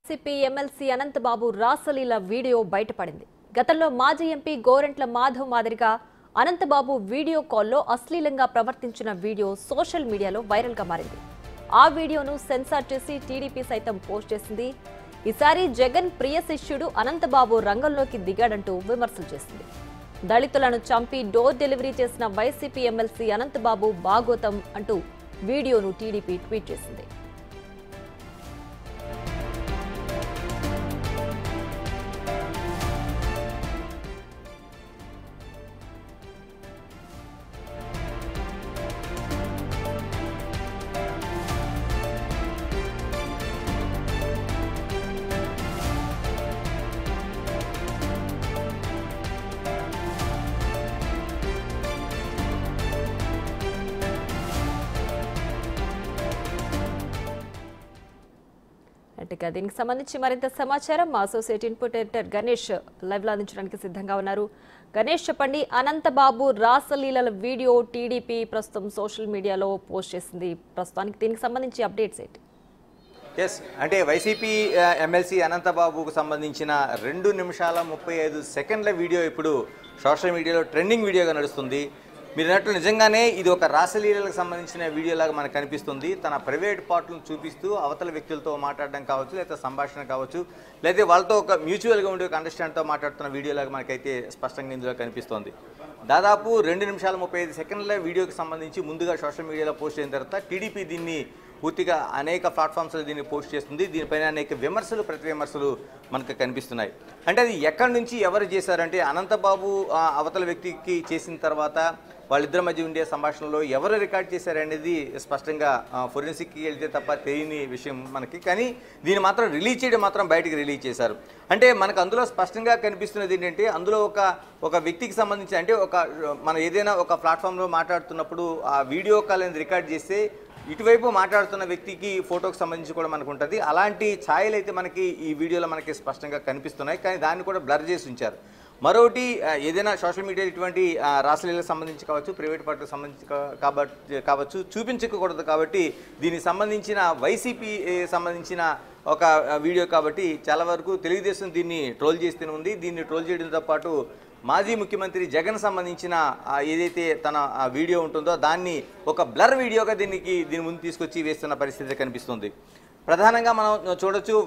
CP MLC Anantha Babu రాసలీల video బయటపడింది. గతంలో మాజీ ఎంపీ గోరెంట్ల మాధవ్ మాదిరిగా అనంతబాబు వీడియో కాల్లో అశ్లీలంగా ప్రవర్తించిన వీడియో సోషల్ మీడియాలో వైరల్ గా మారింది. ఆ వీడియోను సెన్సార్ చేసి టీడీపీ సైతం పోస్ట్ చేసింది. ఈసారి జగన్ ప్రియ శిష్యుడు అనంతబాబు రంగంలోకి దిగాడంటూ విమర్శలు చేసింది. దళితులను చంపి డోర్ డెలివరీ చేసిన వైసీపీ ఎమ్మెల్సీ అనంతబాబు బాగోతం అంటూ వీడియోను టీడీపీ ట్వీట్ చేసింది. దీనికి సంబంధించి మరింత సమాచారం మా associate input editor Ganesh live లో అందించడానికి సిద్ధంగా ఉన్నారు. గణేష్, చెప్పండి, అనంతబాబు రాసలీలల వీడియో టీడీపీ ప్రస్తుతం సోషల్ మీడియాలో పోస్ట్ చేసింది. ప్రస్తుతానికి దీనికి సంబంధించి అప్డేట్స్ ఏంటి? అంటే వైసీపీ ఎమ్మెల్సీ అనంతబాబుకు సంబంధించిన 2 నిమిషాల 35 సెకండ్ల వీడియో ఇప్పుడు సోషల్ మీడియాలో ట్రెండింగ్ వీడియోగా నడుస్తుంది. మీరు అన్నట్లు నిజంగానే ఇది ఒక రాసలీలకు సంబంధించిన వీడియోలాగా మనకు కనిపిస్తుంది. తన ప్రైవేట్ పార్ట్లను చూపిస్తూ అవతల వ్యక్తులతో మాట్లాడడం కావచ్చు, లేదా సంభాషణ కావచ్చు, లేదా వాళ్ళతో ఒక మ్యూచువల్గా ఉండే ఒక అండర్స్టాండ్తో మాట్లాడుతున్న వీడియోలాగా మనకైతే స్పష్టంగా ఇందులో కనిపిస్తోంది. దాదాపు 2 నిమిషాల 35 సెకండ్ల వీడియోకి సంబంధించి ముందుగా సోషల్ మీడియాలో పోస్ట్ అయిన తర్వాత టీడీపీ దీన్ని పూర్తిగా అనేక ప్లాట్ఫామ్స్లో దీన్ని పోస్ట్ చేస్తుంది. దీనిపైన అనేక విమర్శలు, ప్రతి విమర్శలు మనకు కనిపిస్తున్నాయి. అంటే అది ఎక్కడి నుంచి ఎవరు చేశారంటే అనంతబాబు అవతల వ్యక్తికి చేసిన తర్వాత వాళ్ళిద్దరి మధ్య ఉండే సంభాషణలో ఎవరు రికార్డ్ చేశారనేది స్పష్టంగా ఫోరెన్సిక్కి వెళ్తే తప్ప తెలియని విషయం మనకి. కానీ దీన్ని మాత్రం రిలీజ్ చేయడం మాత్రం బయటకు రిలీజ్ చేశారు. అంటే మనకు అందులో స్పష్టంగా కనిపిస్తున్నది ఏంటంటే అందులో ఒక వ్యక్తికి సంబంధించి అంటే మనం ఏదైనా ఒక ప్లాట్ఫామ్లో మాట్లాడుతున్నప్పుడు ఆ వీడియో కాల్ అనేది రికార్డ్ చేస్తే ఇటువైపు మాట్లాడుతున్న వ్యక్తికి ఫోటోకి సంబంధించి కూడా మనకు ఉంటుంది. అలాంటి ఛాయలు అయితే మనకి ఈ వీడియోలో మనకి స్పష్టంగా కనిపిస్తున్నాయి. కానీ దాన్ని కూడా బ్లర్ చేసి ఉంచారు. మరొకటి, ఏదైనా సోషల్ మీడియా ఇటువంటి రాసలీలకు సంబంధించి కావచ్చు, ప్రైవేట్ పార్టీలకు సంబంధించి కావచ్చు చూపించకూడదు. కాబట్టి దీనికి సంబంధించిన వైసీపీ సంబంధించిన ఒక వీడియో కాబట్టి చాలా వరకు తెలుగుదేశం దీన్ని ట్రోల్ చేస్తూనే ఉంది. దీన్ని ట్రోల్ చేయడంతో పాటు మాజీ ముఖ్యమంత్రి జగన్ సంబంధించిన ఏదైతే తన వీడియో ఉంటుందో దాన్ని ఒక బ్లర్ వీడియోగా దీని ముందు తీసుకొచ్చి వేస్తున్న పరిస్థితి కనిపిస్తుంది. ప్రధానంగా మనం చూడొచ్చు,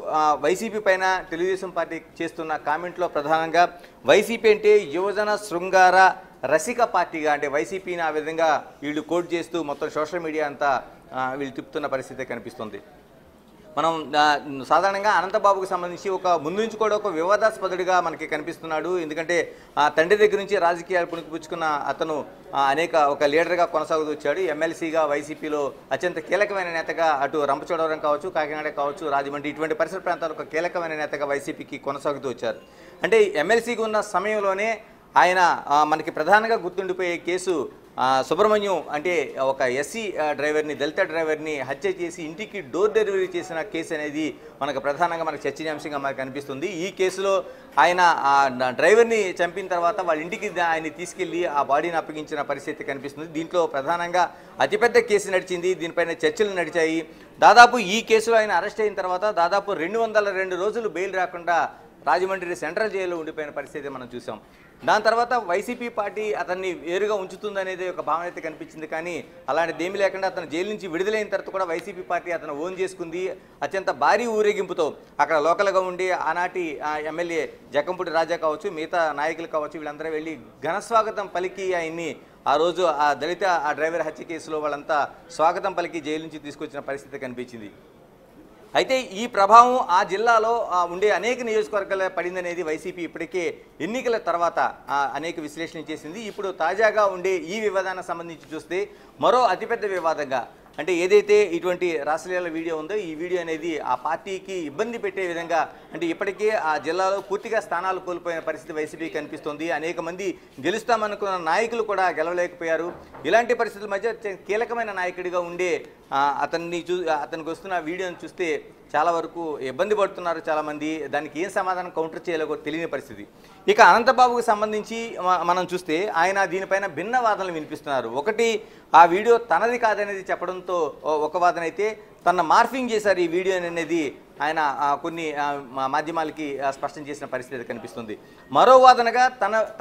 వైసీపీ పైన తెలుగుదేశం పార్టీ చేస్తున్న కామెంట్లో ప్రధానంగా వైసీపీ అంటే యువజన శృంగార రసిక పార్టీగా, అంటే వైసీపీని ఆ విధంగా వీళ్ళు కోట్ చేస్తూ మొత్తం సోషల్ మీడియా అంతా వీళ్ళు తిప్పుతున్న పరిస్థితి కనిపిస్తుంది. మనం సాధారణంగా అనంతబాబుకు సంబంధించి ముందు నుంచి కూడా ఒక వివాదాస్పదుడిగా మనకి కనిపిస్తున్నాడు. ఎందుకంటే తండ్రి దగ్గర నుంచి రాజకీయాలు పుణికిపుచ్చుకున్న అతను ఒక లీడర్గా కొనసాగుతూ వచ్చాడు. ఎమ్మెల్సీగా వైసీపీలో అత్యంత కీలకమైన నేతగా అటు రంపచోడవరం కావచ్చు, కాకినాడ కావచ్చు, రాజమండ్రి ఇటువంటి పరిసర ప్రాంతాలు ఒక కీలకమైన నేతగా వైసీపీకి కొనసాగుతూ వచ్చారు. అంటే ఎమ్మెల్సీగా ఉన్న సమయంలోనే ఆయన మనకి ప్రధానంగా గుర్తుండిపోయే కేసు సుబ్రహ్మణ్యం అంటే ఒక ఎస్సీ డ్రైవర్ని, దళిత డ్రైవర్ని హత్య చేసి ఇంటికి డోర్ డెలివరీ చేసిన కేసు అనేది మనకు ప్రధానంగా మనకు చర్చనీయాంశంగా మనకు కనిపిస్తుంది. ఈ కేసులో ఆయన డ్రైవర్ని చంపిన తర్వాత వాళ్ళ ఇంటికి ఆయన్ని తీసుకెళ్లి ఆ బాడీని అప్పగించిన పరిస్థితి కనిపిస్తుంది. దీంట్లో ప్రధానంగా అతిపెద్ద కేసు నడిచింది. దీనిపైన చర్చలు నడిచాయి. దాదాపు ఈ కేసులో ఆయన అరెస్ట్ అయిన తర్వాత దాదాపు 202 రోజులు బెయిల్ రాకుండా రాజమండ్రి సెంట్రల్ జైల్లో ఉండిపోయిన పరిస్థితి మనం చూసాం. దాని తర్వాత వైసీపీ పార్టీ అతన్ని వేరుగా ఉంచుతుందనేది ఒక భావన అయితే కనిపించింది. కానీ అలాంటిది ఏమీ లేకుండా అతను జైలు నుంచి విడుదలైన తర్వాత కూడా వైసీపీ పార్టీ అతను ఓన్ చేసుకుంది. అత్యంత భారీ ఊరేగింపుతో అక్కడ లోకల్గా ఉండి ఆనాటి ఎమ్మెల్యే జక్కంపూడి రాజా కావచ్చు, మిగతా నాయకులు కావచ్చు, వీళ్ళందరూ వెళ్ళి ఘనస్వాగతం పలికి ఆయన్ని ఆ రోజు ఆ దళిత డ్రైవర్ హత్య కేసులో వాళ్ళంతా స్వాగతం పలికి జైలు నుంచి తీసుకొచ్చిన పరిస్థితి కనిపించింది. అయితే ఈ ప్రభావం ఆ జిల్లాలో ఉండే అనేక నియోజకవర్గాల పడిందనేది వైసీపీ ఇప్పటికే ఎన్నికల తర్వాత అనేక విశ్లేషణ చేసింది. ఇప్పుడు తాజాగా ఉండే ఈ వివాదానికి సంబంధించి చూస్తే మరో అతిపెద్ద వివాదంగా, అంటే ఏదైతే ఇటువంటి రాసలీల వీడియో ఉందో ఈ వీడియో అనేది ఆ పార్టీకి ఇబ్బంది పెట్టే విధంగా, అంటే ఇప్పటికే ఆ జిల్లాలో పూర్తిగా స్థానాలు కోల్పోయిన పరిస్థితి వైసీపీ కనిపిస్తుంది. అనేక మంది గెలుస్తామనుకున్న నాయకులు కూడా గెలవలేకపోయారు. ఇలాంటి పరిస్థితుల మధ్య కీలకమైన నాయకుడిగా ఉండే అతనికి వస్తున్న వీడియోని చూస్తే చాలా వరకు ఇబ్బంది పడుతున్నారు చాలామంది. దానికి ఏం సమాధానం కౌంటర్ చేయాలో తెలియని పరిస్థితి. ఇక అనంతబాబుకు సంబంధించి మనం చూస్తే ఆయన దీనిపైన భిన్న వాదనలు వినిపిస్తున్నారు. ఒకటి, ఆ వీడియో తనది కాదనేది చెప్పడంతో ఒక వాదన అయితే, తన మార్ఫింగ్ చేశారు ఈ వీడియో అనేది ఆయన కొన్ని మాధ్యమాలకి స్పష్టం చేసిన పరిస్థితి కనిపిస్తుంది. మరో వాదనగా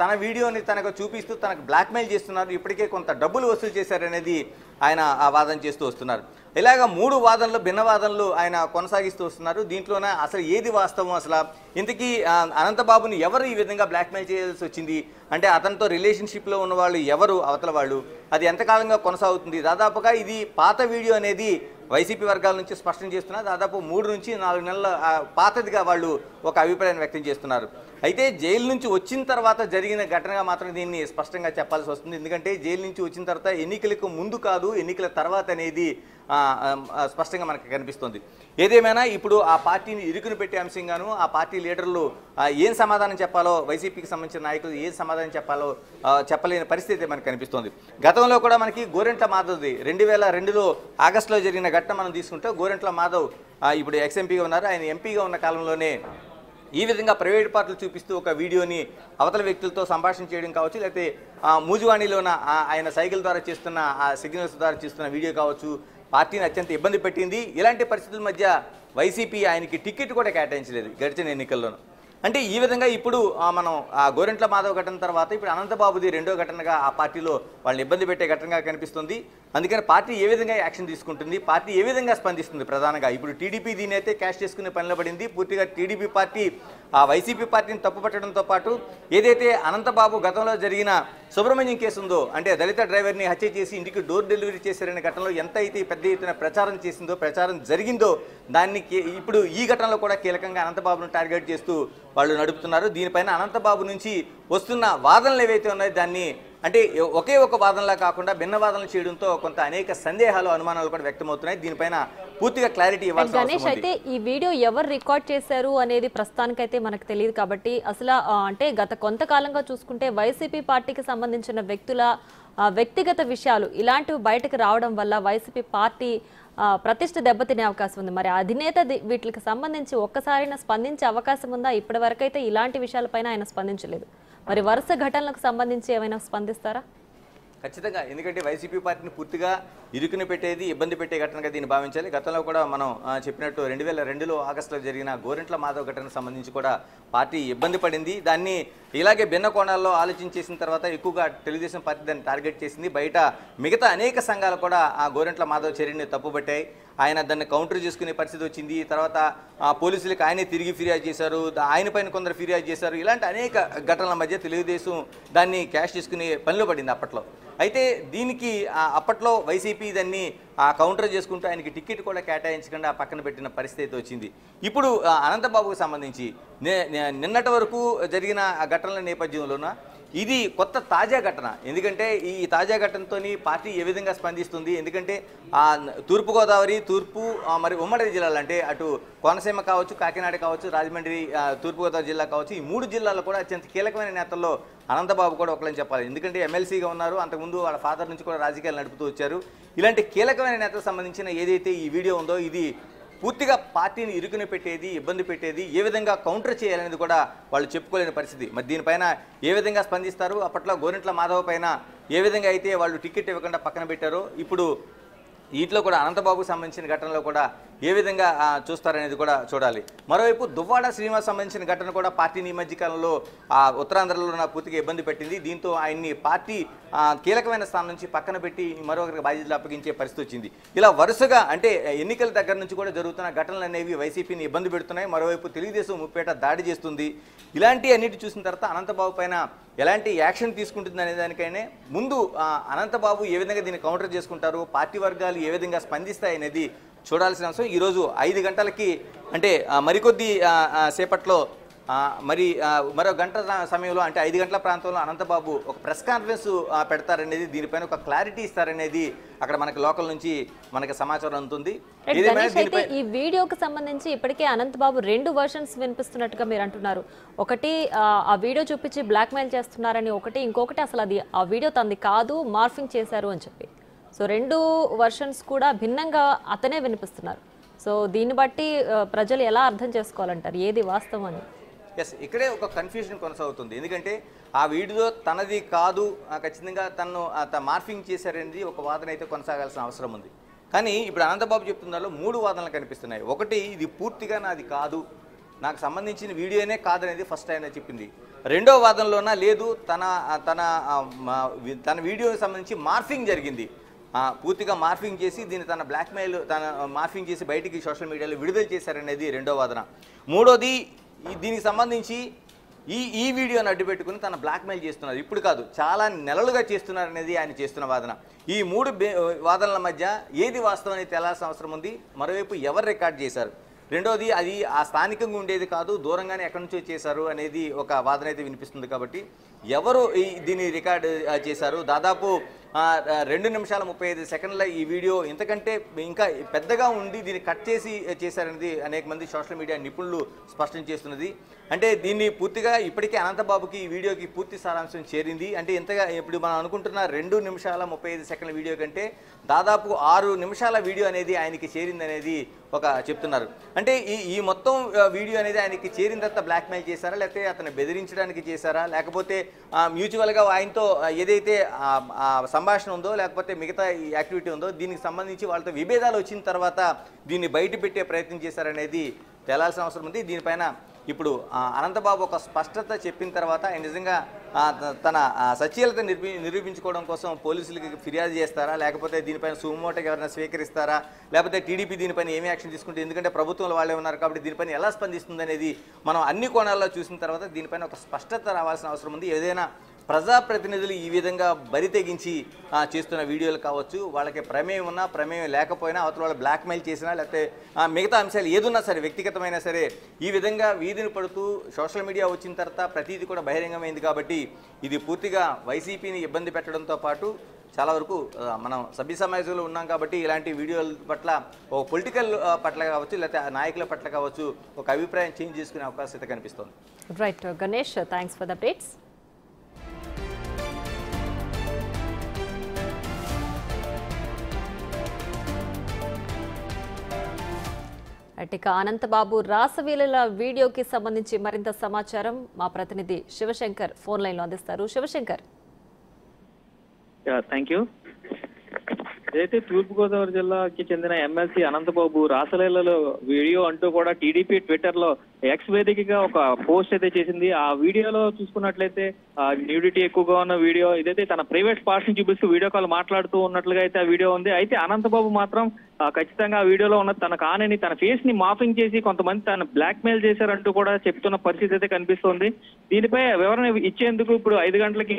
తన వీడియోని తనకు చూపిస్తూ తనకు బ్లాక్మెయిల్ చేస్తున్నారు, ఇప్పటికే కొంత డబ్బులు వసూలు చేశారనేది ఆయన ఆ వాదన చేస్తూ వస్తున్నారు. ఇలాగ 3 వాదనలు భిన్న వాదనలు ఆయన కొనసాగిస్తూ వస్తున్నారు. దీంట్లోనే అసలు ఏది వాస్తవం, అసలు ఇంతకీ అనంతబాబుని ఎవరు ఈ విధంగా బ్లాక్మెయిల్ చేయాల్సి వచ్చింది, అంటే అతనితో రిలేషన్షిప్లో ఉన్న వాళ్ళు ఎవరు, అవతల వాళ్ళు, అది ఎంతకాలంగా కొనసాగుతుంది, దాదాపుగా ఇది పాత వీడియో అనేది వైసీపీ వర్గాల నుంచి స్పష్టం చేస్తున్నారు. దాదాపు 3 నుంచి 4 నెలల పాతదిగా వాళ్ళు ఒక అభిప్రాయాన్ని వ్యక్తం చేస్తున్నారు. అయితే జైలు నుంచి వచ్చిన తర్వాత జరిగిన ఘటనగా మాత్రం దీన్ని స్పష్టంగా చెప్పాల్సి వస్తుంది. ఎందుకంటే జైలు నుంచి వచ్చిన తర్వాత ఎన్నికలకు ముందు కాదు, ఎన్నికల తర్వాత అనేది స్పష్టంగా మనకు కనిపిస్తుంది. ఏదేమైనా ఇప్పుడు ఆ పార్టీని ఇరుకును పెట్టే అంశంగాను ఆ పార్టీ లీడర్లు ఏం సమాధానం చెప్పాలో, వైసీపీకి సంబంధించిన నాయకులు ఏం సమాధానం చెప్పాలో చెప్పలేని పరిస్థితి మనకు కనిపిస్తుంది. గతంలో కూడా మనకి గోరెంట్ల మాధవ్ది 2002లో ఆగస్టులో జరిగిన ఘటన మనం తీసుకుంటే, గోరెంట్ల మాధవ్ ఇప్పుడు ఎక్స్ఎంపీగా ఉన్నారు. ఆయన ఎంపీగా ఉన్న కాలంలోనే ఈ విధంగా ప్రైవేట్ పార్టీలు చూపిస్తూ ఒక వీడియోని అవతల వ్యక్తులతో సంభాషణ చేయడం కావచ్చు, లేకపోతే మూజువాణిలోన ఆయన సైకిల్ ద్వారా చేస్తున్న ఆ సిగ్నల్స్ ద్వారా చేస్తున్న వీడియో కావచ్చు, పార్టీని అత్యంత ఇబ్బంది పెట్టింది. ఇలాంటి పరిస్థితుల మధ్య వైసీపీ ఆయనకి టికెట్ కూడా కేటాయించలేదు గడిచిన ఎన్నికల్లోనూ. అంటే ఈ విధంగా ఇప్పుడు మనం ఆ గోరెంట్ల మాధవ్ ఘటన తర్వాత ఇప్పుడు అనంతబాబుది రెండో ఘటనగా ఆ పార్టీలో వాళ్ళని ఇబ్బంది పెట్టే ఘటనగా కనిపిస్తుంది. అందుకని పార్టీ ఏ విధంగా యాక్షన్ తీసుకుంటుంది, పార్టీ ఏ విధంగా స్పందిస్తుంది, ప్రధానంగా ఇప్పుడు టీడీపీ దీని అయితే క్యాష్ చేసుకునే పనిలో పడింది. పూర్తిగా టీడీపీ పార్టీ ఆ వైసీపీ పార్టీని తప్పుపట్టడంతో పాటు ఏదైతే అనంతబాబు గతంలో జరిగిన సుబ్రహ్మణ్యం కేసు ఉందో, అంటే దళిత డ్రైవర్ని హత్య చేసి ఇంటికి డోర్ డెలివరీ చేశారనే ఘటనలో ఎంత అయితే పెద్ద ఎత్తున ప్రచారం చేసిందో, ప్రచారం జరిగిందో, దాన్ని ఇప్పుడు ఈ ఘటనలో కూడా కీలకంగా అనంతబాబును టార్గెట్ చేస్తూ వాళ్ళు నడుపుతున్నారు. దీనిపైన అనంతబాబు నుంచి వస్తున్న వాదనలు ఏవైతే ఉన్నాయో దాన్ని అంటే ఒకే ఒక వాదనలా కాకుండా భిన్న వాదనలు చేయడంతో కొంత అనేక సందేహాలు, అనుమానాలు కూడా వ్యక్తమవుతున్నాయి. దీనిపైన పూర్తిగా క్లారిటీ ఇవ్వాల్సి గణేష్, అయితే ఈ వీడియో ఎవరు రికార్డ్ చేశారు అనేది ప్రస్తుతానికైతే మనకు తెలియదు. కాబట్టి అసలు అంటే గత కొంతకాలంగా చూసుకుంటే వైసీపీ పార్టీకి సంబంధించిన వ్యక్తుల వ్యక్తిగత విషయాలు ఇలాంటివి బయటకు రావడం వల్ల వైసీపీ పార్టీ ప్రతిష్ట దెబ్బతినే అవకాశం ఉంది. మరి అధినేత వీటికి సంబంధించి ఒక్కసారైనా స్పందించే అవకాశం ఉందా? ఇప్పటి వరకైతే ఇలాంటి విషయాలపైన ఆయన స్పందించలేదు. మరి వరుస ఘటనలకు సంబంధించి ఏమైనా స్పందిస్తారా? ఖచ్చితంగా, ఎందుకంటే వైసీపీ పార్టీని పూర్తిగా ఇరుకుని పెట్టేది, ఇబ్బంది పెట్టే ఘటనగా దీన్ని భావించాలి. గతంలో కూడా మనం చెప్పినట్టు 2002లో ఆగస్టులో జరిగిన గోరెంట్ల మాధవ్ ఘటనకు సంబంధించి కూడా పార్టీ ఇబ్బంది పడింది. దాన్ని ఇలాగే భిన్న కోణాల్లో ఆలోచించేసిన తర్వాత ఎక్కువగా తెలుగుదేశం పార్టీ దాన్ని టార్గెట్ చేసింది. బయట మిగతా అనేక సంఘాలు కూడా ఆ గోరెంట్ల మాధవ్ చర్యని తప్పుపట్టాయి. ఆయన దాన్ని కౌంటర్ చేసుకునే పరిస్థితి వచ్చింది. తర్వాత పోలీసులకు ఆయనే తిరిగి ఫిర్యాదు చేశారు, ఆయన పైన కొందరు ఫిర్యాదు చేశారు. ఇలాంటి అనేక ఘటనల మధ్య తెలుగుదేశం దాన్ని క్యాష్ చేసుకునే పనిలో పడింది అప్పట్లో. అయితే దీనికి అప్పట్లో వైసీపీ దాన్ని కౌంటర్ చేసుకుంటూ ఆయనకి టికెట్ కూడా కేటాయించకుండా పక్కన పెట్టిన పరిస్థితి వచ్చింది. ఇప్పుడు అనంతబాబుకు సంబంధించి నిన్నటి వరకు జరిగిన ఘటనల నేపథ్యంలోన ఇది కొత్త తాజా ఘటన. ఎందుకంటే ఈ తాజా ఘటనతో పార్టీ ఏ విధంగా స్పందిస్తుంది, ఎందుకంటే తూర్పుగోదావరి, తూర్పు మరి ఉమ్మడి జిల్లాలు అంటే అటు కోనసీమ కావచ్చు, కాకినాడ కావచ్చు, రాజమండ్రి, తూర్పుగోదావరి జిల్లా కావచ్చు, ఈ 3 జిల్లాల్లో కూడా అత్యంత కీలకమైన నేతల్లో అనంతబాబు కూడా ఒకళ్ళని చెప్పాలి. ఎందుకంటే ఎమ్మెల్సీగా ఉన్నారు, అంతకుముందు వాళ్ళ ఫాదర్ నుంచి కూడా రాజకీయాలు నడుపుతూ వచ్చారు. ఇలాంటి కీలకమైన నేతలకు సంబంధించిన ఏదైతే ఈ వీడియో ఉందో ఇది పూర్తిగా పార్టీని ఇరుకుని పెట్టేది, ఇబ్బంది పెట్టేది, ఏ విధంగా కౌంటర్ చేయాలనేది కూడా వాళ్ళు చెప్పుకోలేని పరిస్థితి. మరి దీనిపైన ఏ విధంగా స్పందిస్తారు, అప్పట్లో గోరెంట్ల మాధవ్ పైన ఏ విధంగా అయితే వాళ్ళు టికెట్ ఇవ్వకుండా పక్కన పెట్టారో ఇప్పుడు వీటిలో కూడా అనంతబాబుకు సంబంధించిన ఘటనలో కూడా ఏ విధంగా చూస్తారనేది కూడా చూడాలి. మరోవైపు దువ్వాడ శ్రీనివాస్ సంబంధించిన ఘటన కూడా పార్టీని ఈ మధ్యకాలంలో ఉత్తరాంధ్రలో పూర్తిగా ఇబ్బంది పెట్టింది. దీంతో ఆయన్ని పార్టీ కీలకమైన స్థానం నుంచి పక్కన పెట్టి మరొకరికి బాధ్యతలు అప్పగించే పరిస్థితి వచ్చింది. ఇలా వరుసగా అంటే ఎన్నికల దగ్గర నుంచి కూడా జరుగుతున్న ఘటనలు అనేవి వైసీపీని ఇబ్బంది పెడుతున్నాయి. మరోవైపు తెలుగుదేశం ముప్పేట దాడి చేస్తుంది. ఇలాంటి అన్నిటి చూసిన తర్వాత అనంతబాబు పైన ఎలాంటి యాక్షన్ తీసుకుంటుంది అనే దానికైనా ముందు అనంతబాబు ఏ విధంగా దీన్ని కౌంటర్ చేసుకుంటారు, పార్టీ వర్గాలు ఏ విధంగా స్పందిస్తాయి అనేది చూడాల్సిన అవసరం. ఈరోజు 5 గంటలకి అంటే మరికొద్ది సేపట్లో మరో గంట సమయంలో అంటే 5 గంటల ప్రాంతంలో అనంతబాబు ఒక ప్రెస్ కాన్ఫరెన్స్ పెడతారనేది, దీనిపైన ఒక క్లారిటీ ఇస్తారనేది అక్కడ మనకి లోకల్ నుంచి మనకి సమాచారం అందుతుంది. ఈ వీడియోకి సంబంధించి ఇప్పటికే అనంతబాబు 2 వర్షన్స్ వినిపిస్తున్నట్టుగా మీరు అంటున్నారు. ఒకటి ఆ వీడియో చూపించి బ్లాక్మెయిల్ చేస్తున్నారని, ఇంకొకటి అసలు అది ఆ వీడియో తంది కాదు, మార్ఫింగ్ చేశారు అని చెప్పి. సో 2 వర్షన్స్ కూడా భిన్నంగా అతనే వినిపిస్తున్నారు. సో దీన్ని బట్టి ప్రజలు ఎలా అర్థం చేసుకోవాలంటారు, ఏది వాస్తవం అని? ఎస్, ఇక్కడే ఒక కన్ఫ్యూజన్ కొనసాగుతుంది. ఎందుకంటే ఆ వీడియో తనది కాదు, ఖచ్చితంగా తను మార్ఫింగ్ చేశారనేది ఒక వాదన అయితే కొనసాగాల్సిన అవసరం ఉంది. కానీ ఇప్పుడు అనంతబాబు చెప్తున్న 3 వాదనలు కనిపిస్తున్నాయి. ఒకటి, ఇది పూర్తిగా నాది కాదు, నాకు సంబంధించిన వీడియోనే కాదనేది ఫస్ట్ ఆయన చెప్పింది. రెండో వాదనలోన లేదు, తన వీడియోకి సంబంధించి మార్ఫింగ్ జరిగింది, పూర్తిగా మార్ఫింగ్ చేసి దీన్ని తన బ్లాక్మెయిల్ మార్ఫింగ్ చేసి బయటికి సోషల్ మీడియాలో విడుదల చేశారనేది రెండో వాదన. మూడోది, దీనికి సంబంధించి ఈ వీడియోని అడ్డుపెట్టుకుని తన బ్లాక్మెయిల్ చేస్తున్నారు, ఇప్పుడు కాదు చాలా నెలలుగా చేస్తున్నారనేది ఆయన చేస్తున్న వాదన. ఈ 3 వాదనల మధ్య ఏది వాస్తవం అనేది తేలాల్సిన అవసరం ఉంది. మరోవైపు ఎవరు రికార్డ్ చేశారు, రెండోది అది ఆ స్థానికంగా ఉండేది కాదు, దూరంగానే ఎక్కడి నుంచో చేశారు అనేది ఒక వాదన అయితే వినిపిస్తుంది. కాబట్టి ఎవరు దీన్ని రికార్డ్ చేశారు, దాదాపు 2 నిమిషాల 35 సెకండ్ల ఈ వీడియో ఇంతకంటే ఇంకా పెద్దగా ఉండి దీన్ని కట్ చేసి చేశారనేది అనేక మంది సోషల్ మీడియా నిపుణులు స్పష్టం చేస్తున్నది. అంటే దీన్ని పూర్తిగా ఇప్పటికే అనంతబాబుకి ఈ వీడియోకి పూర్తి సారాంశం చేరింది. అంటే ఇంతగా ఇప్పుడు మనం అనుకుంటున్న 2 నిమిషాల 35 సెకండ్ల వీడియో కంటే దాదాపు 6 నిమిషాల వీడియో అనేది ఆయనకి చేరిందనేది ఒక చెప్తున్నారు. అంటే ఈ మొత్తం వీడియో అనేది ఆయనకి చేరిన తర్వాత బ్లాక్మెయిల్ చేశారా, లేకపోతే అతను బెదిరించడానికి చేశారా, లేకపోతే మ్యూచువల్గా ఆయనతో ఏదైతే సంభాషణ ఉందో లేకపోతే మిగతా ఈ యాక్టివిటీ ఉందో దీనికి సంబంధించి వాళ్ళతో విభేదాలు వచ్చిన తర్వాత దీన్ని బయట పెట్టే ప్రయత్నం చేశారనేది తేలాల్సిన అవసరం ఉంది. దీనిపైన ఇప్పుడు అనంతబాబు ఒక స్పష్టత చెప్పిన తర్వాత ఆయన నిజంగా తన సత్యలత నిరూపించుకోవడం కోసం పోలీసులకి ఫిర్యాదు చేస్తారా, లేకపోతే దీనిపైన సుమోటోగా ఎవరైనా స్వీకరిస్తారా, లేకపోతే టీడీపీ దీనిపైన ఏమి యాక్షన్ తీసుకుంటే, ఎందుకంటే ప్రభుత్వంలో వాళ్ళే ఉన్నారు కాబట్టి దీనిపైన ఎలా స్పందిస్తుంది అనేది మనం అన్ని కోణాల్లో చూసిన తర్వాత దీనిపైన ఒక స్పష్టత రావాల్సిన అవసరం ఉంది. ఏదైనా ప్రజాప్రతినిధులు ఈ విధంగా బరి తెగించి చేస్తున్న వీడియోలు కావచ్చు, వాళ్ళకి ప్రమేయం ఉన్నా ప్రమేయం లేకపోయినా అవతల వాళ్ళు బ్లాక్మెయిల్ చేసినా లేకపోతే మిగతా అంశాలు ఏదున్నా సరే వ్యక్తిగతమైనా సరే ఈ విధంగా వీధిని పడుతూ సోషల్ మీడియా వచ్చిన తర్వాత ప్రతిదీ కూడా బహిరంగమైంది. కాబట్టి ఇది పూర్తిగా వైసీపీని ఇబ్బంది పెట్టడంతో పాటు చాలా వరకు మనం సభ్య సమాజంలో ఉన్నాం కాబట్టి ఇలాంటి వీడియోల పట్ల ఒక పొలిటికల్ పట్ల కావచ్చు లేకపోతే నాయకుల పట్ల కావచ్చు ఒక అభిప్రాయం చేంజ్ చేసుకునే అవకాశం అయితే కనిపిస్తుంది. Right Ganesh, thanks for the updates. ఇక అనంతబాబు రాసలీలల వీడియోకి సంబంధించి మరింత సమాచారం మా ప్రతినిధి శివశంకర్ ఫోన్ లైన్ లో అందిస్తారు. శివశంకర్. Thank you. ఏదైతే తూర్పుగోదావరి జిల్లాకి చెందిన ఎమ్మెల్సీ అనంతబాబు రాసలీలలో వీడియో అంటూ కూడా టీడీపీ ట్విట్టర్ లో ఎక్స్ వేదికగా ఒక పోస్ట్ అయితే చేసింది. ఆ వీడియోలో చూసుకున్నట్లయితే న్యూడిటీ ఎక్కువగా ఉన్న వీడియో, ఇదైతే తన ప్రైవేట్ పార్ట్స్ ని చూపిస్తూ వీడియో కాల్ మాట్లాడుతూ ఉన్నట్లుగా అయితే ఆ వీడియో ఉంది. అయితే అనంతబాబు మాత్రం ఖచ్చితంగా ఆ వీడియోలో ఉన్న తన కానని తన ఫేస్ ని మాఫింగ్ చేసి కొంతమంది తను బ్లాక్ మెయిల్ చేశారంటూ కూడా చెప్తున్న పరిస్థితి అయితే కనిపిస్తోంది. దీనిపై వివరణ ఇచ్చేందుకు ఇప్పుడు 5 గంటలకి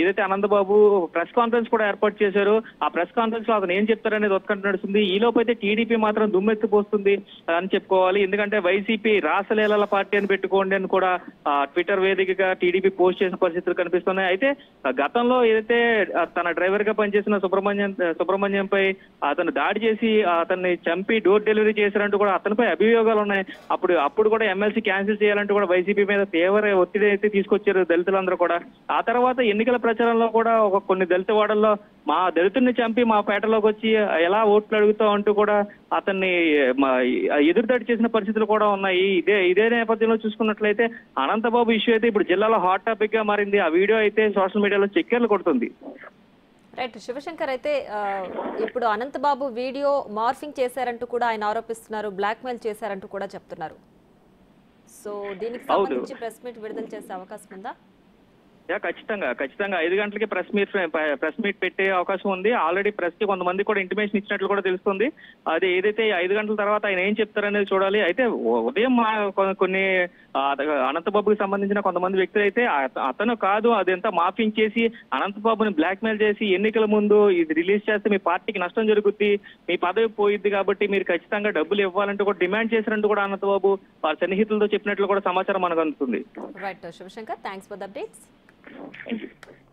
ఏదైతే అనంతబాబు ప్రెస్ కాన్ఫరెన్స్ కూడా ఏర్పాటు చేశారు. ఆ ప్రెస్ కాన్ఫరెన్స్ లో అతను ఏం చెప్తారనేది ఉత్కంఠ నడుస్తుంది. ఈ లోపు అయితే టీడీపీ మాత్రం దుమ్మెత్తిపోస్తుంది అని చెప్పుకోవాలి. ఎందుకంటే వైసీపీ రాసలీలల పార్టీ అని పెట్టుకోండి అని కూడా ట్విట్టర్ వేదికగా టీడీపీ పోస్ట్ చేసిన పరిస్థితులు కనిపిస్తున్నాయి. అయితే గతంలో ఏదైతే తన డ్రైవర్ గా పనిచేసిన సుబ్రహ్మణ్యంపై అతను దాడి చేసి అతన్ని చంపి డోర్ డెలివరీ చేశారంటూ కూడా అతనిపై అభియోగాలు ఉన్నాయి. అప్పుడు కూడా ఎమ్మెల్సీ క్యాన్సిల్ చేయాలంటూ కూడా వైసీపీ మీద తీవ్ర ఒత్తిడి అయితే తీసుకొచ్చారు దళితులందరూ కూడా. ఆ తర్వాత ఎన్నికల ప్రచారంలో కూడా కొన్ని దళిత వాడల్లో మా దళితుడిని చంపి మా పేటలోకి వచ్చి ఎలా ఓట్లు అడుగుతావు అంటూ కూడా అతన్ని ఎదురుదాడి చేసిన పరిస్థితులు కూడా ఉన్నాయి. ఇదే నేపథ్యంలో చూసుకున్నట్లయితే అనంతబాబు ఇష్యూ అయితే ఇప్పుడు జిల్లాలో హాట్ టాపిక్ గా మారింది. ఆ వీడియో అయితే సోషల్ మీడియాలో చక్కెర్లు కొడుతుంది. రైట్ శివశంకర్, అయితే ఇప్పుడు అనంతబాబు వీడియో మార్ఫింగ్ చేశారంటూ కూడా ఆయన ఆరోపిస్తున్నారు, బ్లాక్మెయిల్ చేశారంటూ కూడా చెప్తున్నారు. సో దీనికి సంబంధించి ప్రెస్ మీట్ విడుదల చేసే అవకాశం ఉందా? ఖచ్చితంగా 5 గంటలకి ప్రెస్ మీట్ పెట్టే అవకాశం ఉంది. ఆల్రెడీ ప్రెస్ కి కొంతమంది కూడా ఇంటిమేషన్ ఇచ్చినట్లు కూడా తెలుస్తుంది. అది ఏదైతే 5 గంటల తర్వాత ఆయన ఏం చెప్తారనేది చూడాలి. అయితే ఉదయం కొన్ని అనంతబాబుకి సంబంధించిన కొంతమంది వ్యక్తులు అయితే అతను కాదు అదంతా మాఫింగ్ చేసి అనంతబాబుని బ్లాక్ మెయిల్ చేసి ఎన్నికల ముందు ఇది రిలీజ్ చేస్తే మీ పార్టీకి నష్టం జరుగుద్ది, మీ పదవి పోయిద్ది, కాబట్టి మీరు ఖచ్చితంగా డబ్బులు ఇవ్వాలంటూ కూడా డిమాండ్ చేసినట్టు కూడా అనంతబాబు వారి సన్నిహితులతో చెప్పినట్లు కూడా సమాచారం మనకు అందుతుంది. Right Shivashankar, thanks for the updates. Thank you.